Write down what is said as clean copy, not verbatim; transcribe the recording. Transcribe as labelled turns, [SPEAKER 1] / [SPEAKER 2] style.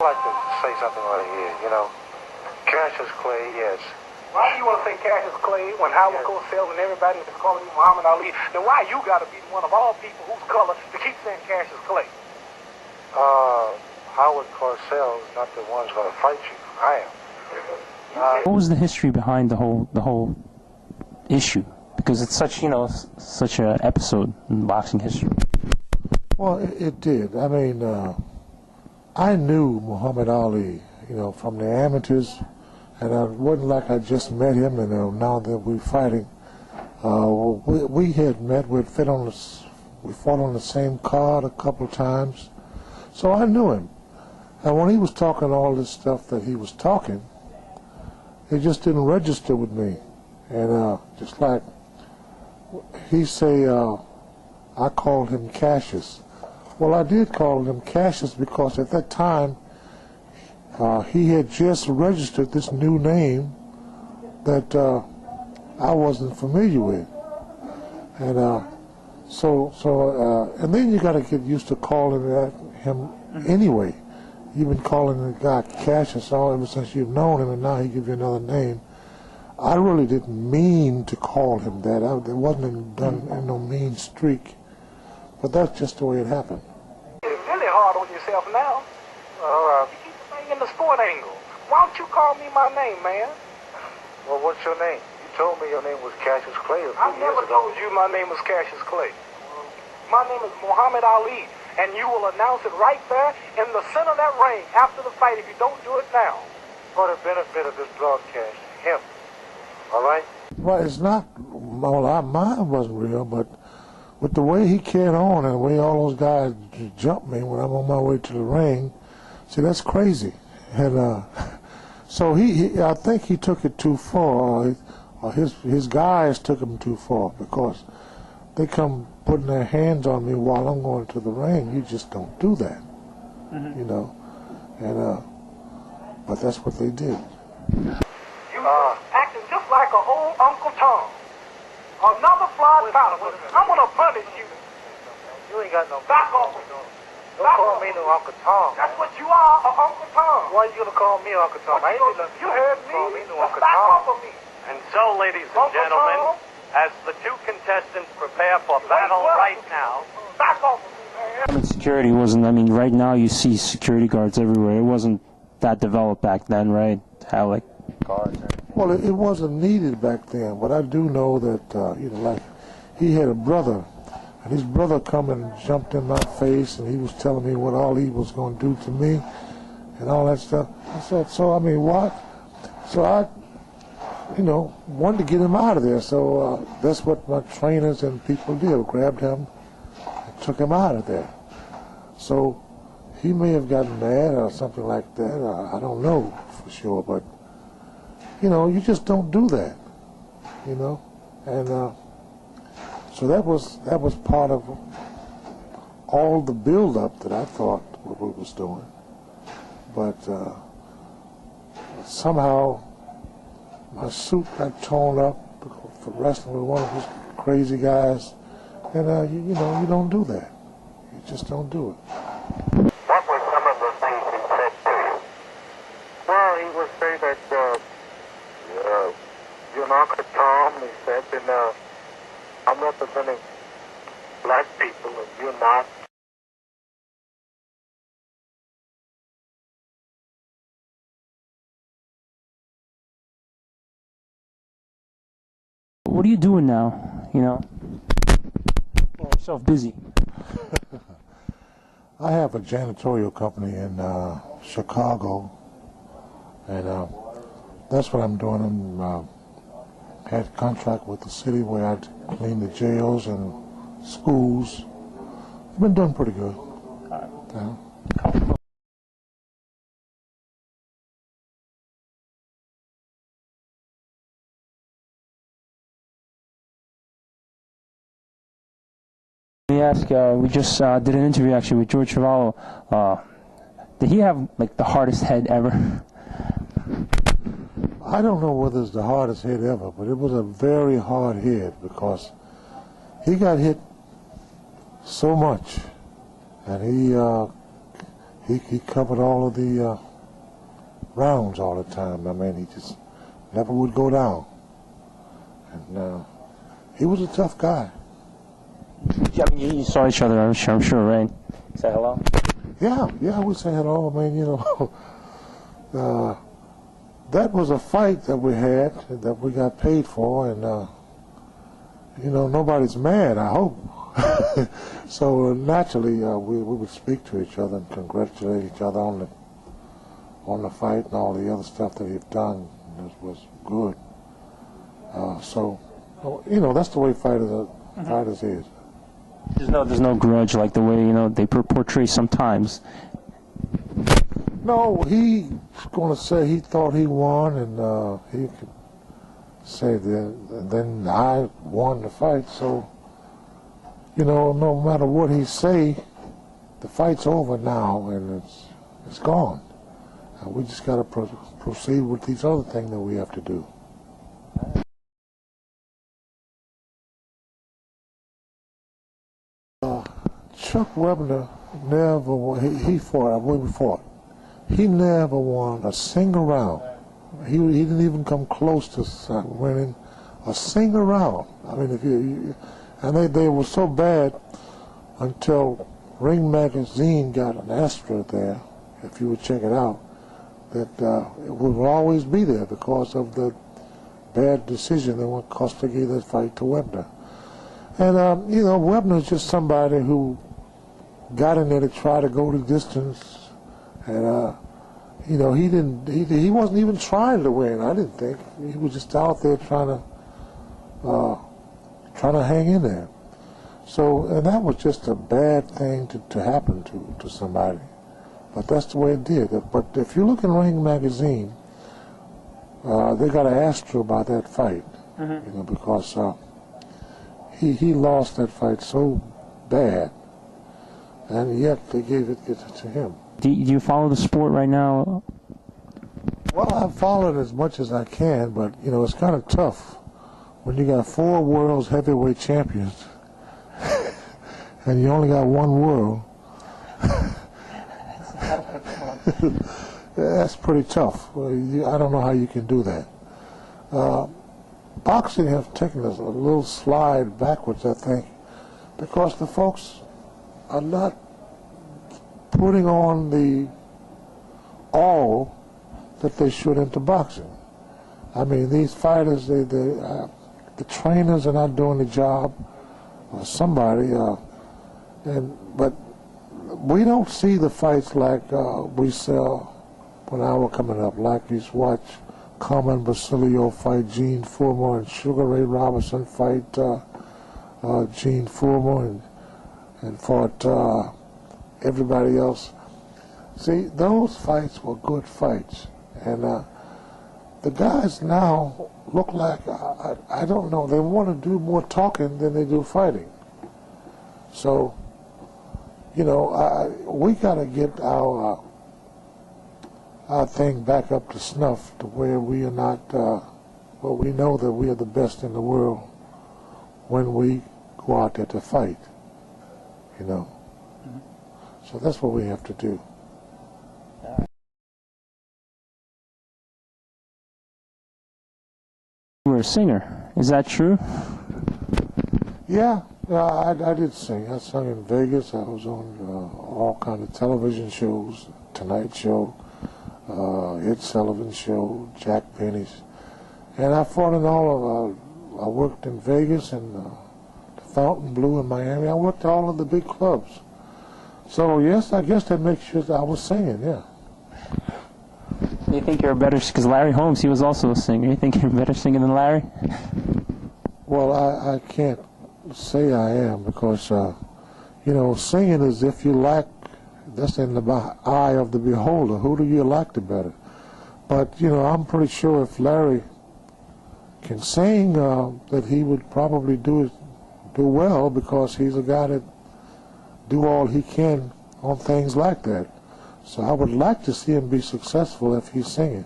[SPEAKER 1] I'd like to say something right here, you know. Cassius Clay, yes.
[SPEAKER 2] Why do you want to say Cassius Clay when Howard Cosell and everybody is calling you Muhammad Ali? Then why you got to be one of all people whose color to keep saying Cassius Clay?
[SPEAKER 1] Howard Cosell is not the one who's going to fight you. I am.
[SPEAKER 3] What was the history behind the whole issue? Because it's such, you know, such an episode in boxing history.
[SPEAKER 4] Well, it did. I mean, I knew Muhammad Ali, you know, from the amateurs, and it wasn't like I just met him and now that we're fighting. We had met, we fought on the same card a couple of times, so I knew him. And when he was talking all this stuff that he was talking, it just didn't register with me. And just like he say, I called him Cassius. Well, I did call him Cassius because at that time he had just registered this new name that I wasn't familiar with. And and then you got to get used to calling him anyway. You've been calling the guy Cassius ever since you've known him, and now he gives you another name. I really didn't mean to call him that. It wasn't done in no mean streak. But that's just the way it happened.
[SPEAKER 2] You're really hard on yourself now. You keep the thing in the sport angle. Why don't you call me my name, man?
[SPEAKER 1] Well, what's your name? You told me your name was Cassius Clay a few
[SPEAKER 2] I
[SPEAKER 1] years
[SPEAKER 2] never
[SPEAKER 1] ago.
[SPEAKER 2] told you my name was Cassius Clay. My name is Muhammad Ali, and you will announce it right there in the center of that ring after the fight if you don't do it now.
[SPEAKER 1] For the benefit of this broadcast, him. All right?
[SPEAKER 4] Well, it's not, well, mine wasn't real, but with the way he carried on and the way all those guys jumped me when I'm on my way to the ring, see, that's crazy. And so I think he took it too far, or his guys took him too far, because they come putting their hands on me while I'm going to the ring. You just don't do that, you know. And but that's what they did.
[SPEAKER 2] You acting just like an old Uncle Tom. Another fly powder. I'm gonna punish you.
[SPEAKER 1] You ain't got no...
[SPEAKER 2] Back off of me.
[SPEAKER 1] Don't call me no Uncle Tom.
[SPEAKER 2] That's what you are, Uncle Tom.
[SPEAKER 1] Why you gonna call me Uncle Tom? I ain't do nothing.
[SPEAKER 2] You heard me.
[SPEAKER 1] Call me no Uncle
[SPEAKER 2] Back
[SPEAKER 1] Tom.
[SPEAKER 2] off of me.
[SPEAKER 5] And so, ladies and gentlemen, as the two contestants prepare for battle right now.
[SPEAKER 2] Back off of me, man.
[SPEAKER 3] I mean, security wasn't, I mean, right now you see security guards everywhere. It wasn't that developed back then, right? How, like, guards or anything.
[SPEAKER 4] Well, it wasn't needed back then, but I do know that, you know, like, he had a brother, and his brother come and jumped in my face, and he was telling me what all he was going to do to me, and all that stuff. I said, so, I mean, what? So I, you know, wanted to get him out of there, so that's what my trainers and people did, grabbed him and took him out of there. So he may have gotten mad or something like that, I don't know for sure, but, you know, you just don't do that, you know, and so that was part of all the build-up that I thought what we was doing, but somehow my suit got torn up for wrestling with one of those crazy guys, and you know, you don't do that. You just don't do it.
[SPEAKER 1] What were some of the things he said to you? Well, he would say that you're an Uncle Tom, he said, and I'm representing black people, and you're not.
[SPEAKER 3] What are you doing now, you know? Keeping yourself busy.
[SPEAKER 4] I have a janitorial company in Chicago, and that's what I'm doing. I'm had a contract with the city where I clean the jails and schools. I've been doing pretty good.
[SPEAKER 3] Let me ask, we just did an interview actually with George Cavallo. Did he have like the hardest head ever?
[SPEAKER 4] I don't know whether it's the hardest hit ever, but it was a very hard hit because he got hit so much, and he covered all of the rounds all the time. I mean, he just never would go down. And he was a tough guy.
[SPEAKER 3] I mean, you saw each other, I'm sure, right? Say hello?
[SPEAKER 4] Yeah, we say hello. I mean, that was a fight that we had, that we got paid for, and, nobody's mad, I hope. So naturally, we would speak to each other and congratulate each other on the fight, and all the other stuff that he'd done was good. So, that's the way fighters is.
[SPEAKER 3] There's no grudge like the way they portray sometimes.
[SPEAKER 4] No, he's going to say he thought he won, and he could say that. Then I won the fight, so no matter what he say, the fight's over now, and it's gone. We just got to proceed with these other things that we have to do. Chuck Webner never won. He fought. We fought. He never won a single round. He didn't even come close to winning a single round. I mean, they were so bad until Ring Magazine got an asterisk there, if you would check it out, that it would always be there because of the bad decision that went Costa gave that fight to Webner. And Webner's just somebody who got in there to try to go the distance, and he wasn't even trying to win. I didn't think he was just out there trying to hang in there. So, and that was just a bad thing to happen to somebody. But that's the way it did. But if you look in Ring Magazine, they got an asterisk about that fight, because he lost that fight so bad, and yet they gave it to him.
[SPEAKER 3] Do you follow the sport right now?
[SPEAKER 4] Well, I follow it as much as I can, but it's kind of tough when you got 4 world's heavyweight champions and you only got one world. That's pretty tough. I don't know how you can do that. Boxing has taken us a little slide backwards, I think, because the folks are not putting on the all that they should into boxing. I mean, these fighters, the trainers are not doing the job, or somebody, but we don't see the fights like we saw when I was coming up, like you watch Carmen Basilio fight Gene Fullmer and Sugar Ray Robinson fight Gene Fullmer and fought everybody else. See, those fights were good fights, and the guys now look like, I don't know, they want to do more talking than they do fighting. So, we got to get our thing back up to snuff to where we are not, we know that we are the best in the world when we go out there to fight, So that's what we have to do.
[SPEAKER 3] You were a singer. Is that true?
[SPEAKER 4] Yeah, I did sing. I sung in Vegas. I was on all kinds of television shows, Tonight Show, Ed Sullivan Show, Jack Benny's. And I fought in all of, I worked in Vegas and the Fountain Blue in Miami. I worked all of the big clubs. So yes, I guess that makes sure that I was singing, yeah.
[SPEAKER 3] You think you're a better, because Larry Holmes, he was also a singer. You think you're a better singer than Larry?
[SPEAKER 4] Well, I can't say I am, because, singing is if you like, that's in the eye of the beholder. Who do you like the better? But, I'm pretty sure if Larry can sing, that he would probably do well, because he's a guy that do all he can on things like that. So I would like to see him be successful if he's singing.